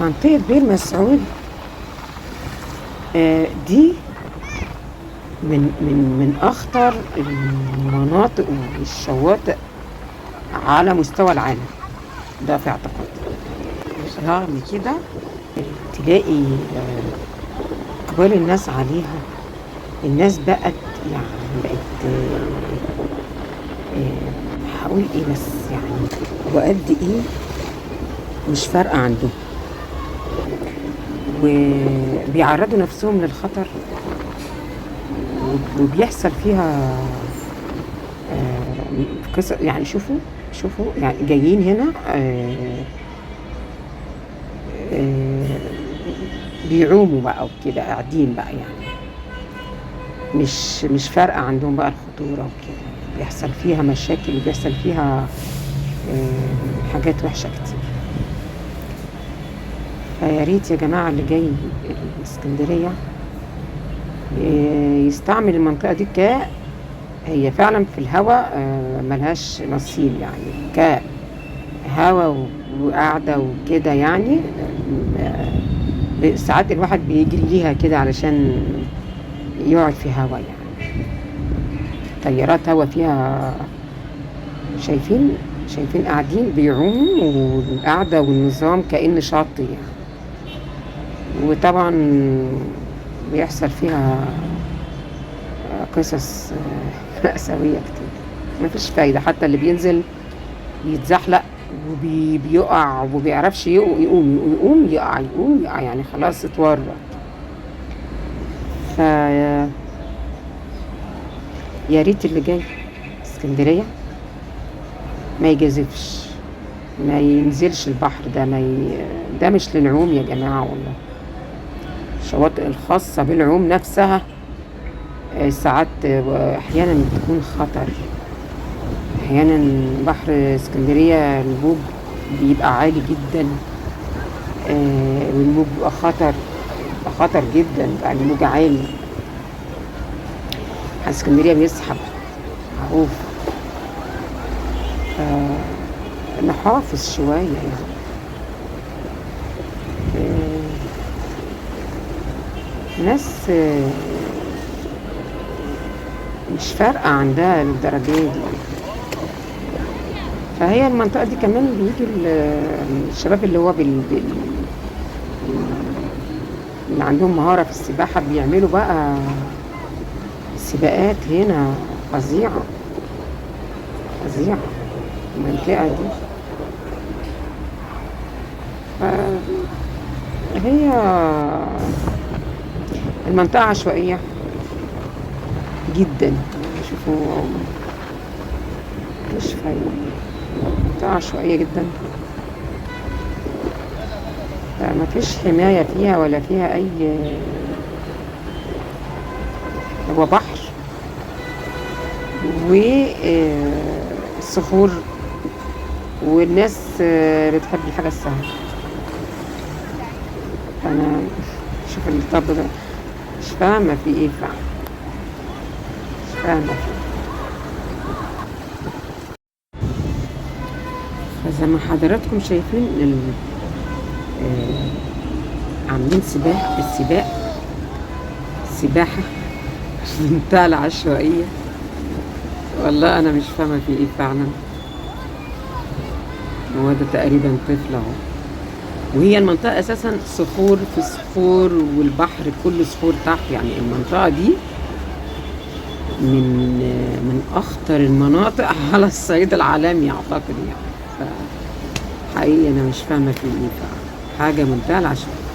منطقة بير مسعود دي من أخطر المناطق والشواطئ على مستوى العالم، ده في اعتقادي. رغم كده تلاقي إقبال الناس عليها. الناس بقت هقول ايه بس وقد ايه مش فارقة عندهم، وبيعرضوا نفسهم للخطر، وبيحصل فيها قصص. شوفوا جايين هنا بيعوموا بقى وكده، قاعدين بقى مش فارقة عندهم بقى الخطورة وكده. بيحصل فيها مشاكل وبيحصل فيها حاجات وحشة كتير. فيا ريت يا جماعة اللي جاي اسكندرية يستعمل المنطقة دي هي فعلا في الهواء ملهاش مثيل، كهوا وقعدة وكده. ساعات الواحد بيجري ليها كده علشان يقعد في هوا، طيارات هوا فيها. شايفين قاعدين بيعوموا، والقعدة والنظام كأن شاطئ وطبعا بيحصل فيها قصص مأساوية كتير. مفيش فايدة، حتى اللي بينزل بيتزحلق وبيقع ومبيعرفش يقوم يقع خلاص اتورط. يا ريت اللي جاي اسكندرية ما يجازفش، ما ينزلش البحر ده. ده مش للعوم يا جماعة والله. الشواطئ الخاصة بالعوم نفسها ساعات احيانا بتكون خطر. احيانا بحر اسكندرية الموج بيبقى عالي جدا، والموج بيبقى خطر جدا بقى. الموج عالي، اسكندرية بيسحب معروف. نحافظ شوية ناس مش فارقة عندها للدرجة دي. فهي المنطقة دي كمان بيجي الشباب اللي هو اللي عندهم مهارة في السباحة، بيعملوا بقى سباقات هنا فظيعة المنطقة دي. هي المنطقة عشوائية جدا. شوفوا مش فايدة، منطقة عشوائية جدا، ما فيش حماية فيها ولا فيها أي. هو بحر والصخور، والناس بتحب الحاجة السهلة. أنا شوف الطب ده مش فاهمة في ايه فعلا، مش فاهمة فيه. فزي ما حضراتكم شايفين عاملين سباحة في منتهى العشوائية. والله أنا مش فاهمة في ايه فعلا. هو ده تقريبا طفل اهو، وهي المنطقة أساسا صخور في صخور، والبحر كله صخور تحت. المنطقة دي من أخطر المناطق على الصعيد العالمي أعتقد. حقيقي أنا مش فاهمة في إيه، حاجة منتهى العشوائية.